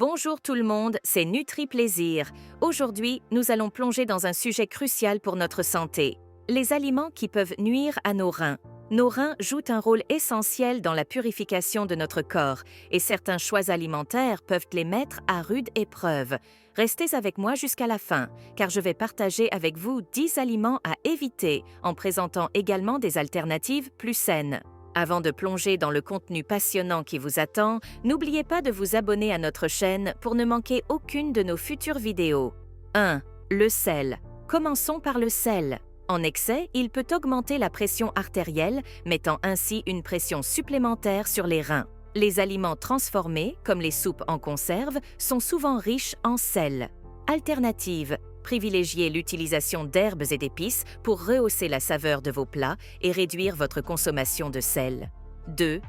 Bonjour tout le monde, c'est Nutri Plaisir. Aujourd'hui, nous allons plonger dans un sujet crucial pour notre santé. Les aliments qui peuvent nuire à nos reins. Nos reins jouent un rôle essentiel dans la purification de notre corps et certains choix alimentaires peuvent les mettre à rude épreuve. Restez avec moi jusqu'à la fin, car je vais partager avec vous 10 aliments à éviter en présentant également des alternatives plus saines. Avant de plonger dans le contenu passionnant qui vous attend, n'oubliez pas de vous abonner à notre chaîne pour ne manquer aucune de nos futures vidéos. 1. Le sel. Commençons par le sel. En excès, il peut augmenter la pression artérielle, mettant ainsi une pression supplémentaire sur les reins. Les aliments transformés, comme les soupes en conserve, sont souvent riches en sel. Alternative. Privilégiez l'utilisation d'herbes et d'épices pour rehausser la saveur de vos plats et réduire votre consommation de sel. 2.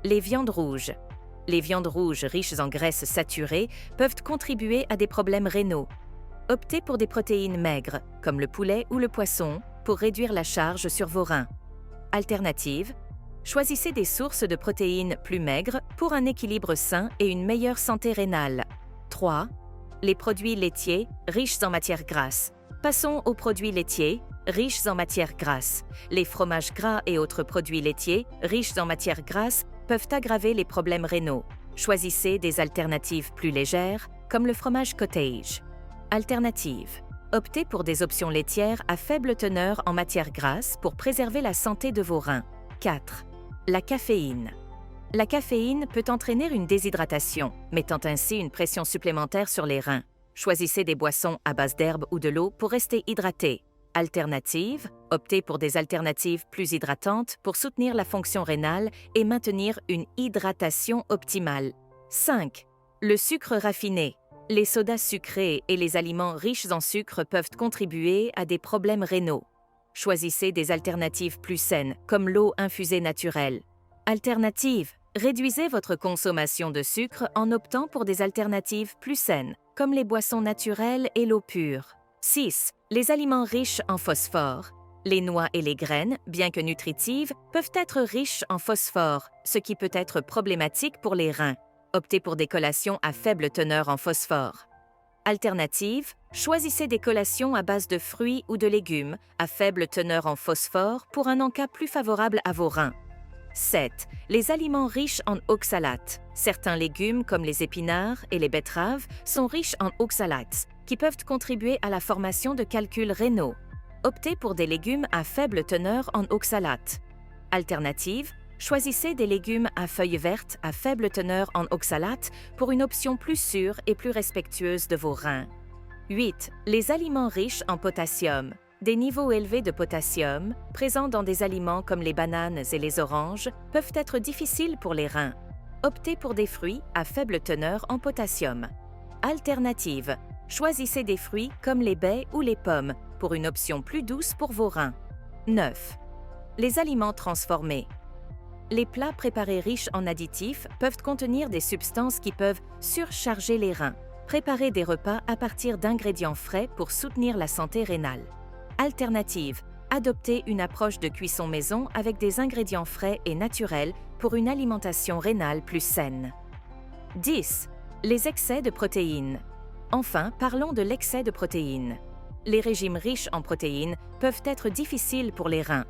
Les viandes rouges. Les viandes rouges riches en graisses saturées peuvent contribuer à des problèmes rénaux. Optez pour des protéines maigres, comme le poulet ou le poisson, pour réduire la charge sur vos reins. Alternative. Choisissez des sources de protéines plus maigres pour un équilibre sain et une meilleure santé rénale. 3. Les produits laitiers riches en matières grasses. Passons aux produits laitiers riches en matières grasses. Les fromages gras et autres produits laitiers riches en matières grasses peuvent aggraver les problèmes rénaux. Choisissez des alternatives plus légères, comme le fromage cottage. Alternative. Optez pour des options laitières à faible teneur en matières grasses pour préserver la santé de vos reins. 4. La caféine. La caféine peut entraîner une déshydratation, mettant ainsi une pression supplémentaire sur les reins. Choisissez des boissons à base d'herbe ou de l'eau pour rester hydraté. Alternative, optez pour des alternatives plus hydratantes pour soutenir la fonction rénale et maintenir une hydratation optimale. 5. Le sucre raffiné. Les sodas sucrés et les aliments riches en sucre peuvent contribuer à des problèmes rénaux. Choisissez des alternatives plus saines, comme l'eau infusée naturelle. Alternative. Réduisez votre consommation de sucre en optant pour des alternatives plus saines, comme les boissons naturelles et l'eau pure. 6. Les aliments riches en phosphore. Les noix et les graines, bien que nutritives, peuvent être riches en phosphore, ce qui peut être problématique pour les reins. Optez pour des collations à faible teneur en phosphore. Alternative, choisissez des collations à base de fruits ou de légumes à faible teneur en phosphore pour un encas plus favorable à vos reins. 7. Les aliments riches en oxalates. Certains légumes, comme les épinards et les betteraves, sont riches en oxalates, qui peuvent contribuer à la formation de calculs rénaux. Optez pour des légumes à faible teneur en oxalates. Alternative, choisissez des légumes à feuilles vertes à faible teneur en oxalates pour une option plus sûre et plus respectueuse de vos reins. 8. Les aliments riches en potassium. Des niveaux élevés de potassium, présents dans des aliments comme les bananes et les oranges, peuvent être difficiles pour les reins. Optez pour des fruits à faible teneur en potassium. Alternative. Choisissez des fruits comme les baies ou les pommes pour une option plus douce pour vos reins. 9. Les aliments transformés. Les plats préparés riches en additifs peuvent contenir des substances qui peuvent surcharger les reins. Préparez des repas à partir d'ingrédients frais pour soutenir la santé rénale. Alternative. Adoptez une approche de cuisson maison avec des ingrédients frais et naturels pour une alimentation rénale plus saine. 10. Les excès de protéines. Enfin, parlons de l'excès de protéines. Les régimes riches en protéines peuvent être difficiles pour les reins.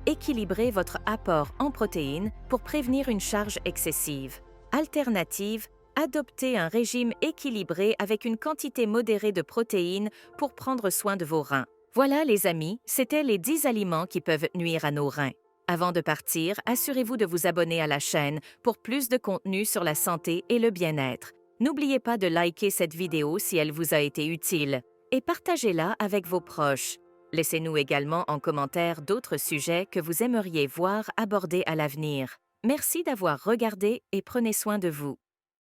Équilibrez votre apport en protéines pour prévenir une charge excessive. Alternative. Adoptez un régime équilibré avec une quantité modérée de protéines pour prendre soin de vos reins. Voilà les amis, c'étaient les 10 aliments qui peuvent nuire à nos reins. Avant de partir, assurez-vous de vous abonner à la chaîne pour plus de contenu sur la santé et le bien-être. N'oubliez pas de liker cette vidéo si elle vous a été utile et partagez-la avec vos proches. Laissez-nous également en commentaire d'autres sujets que vous aimeriez voir abordés à l'avenir. Merci d'avoir regardé et prenez soin de vous.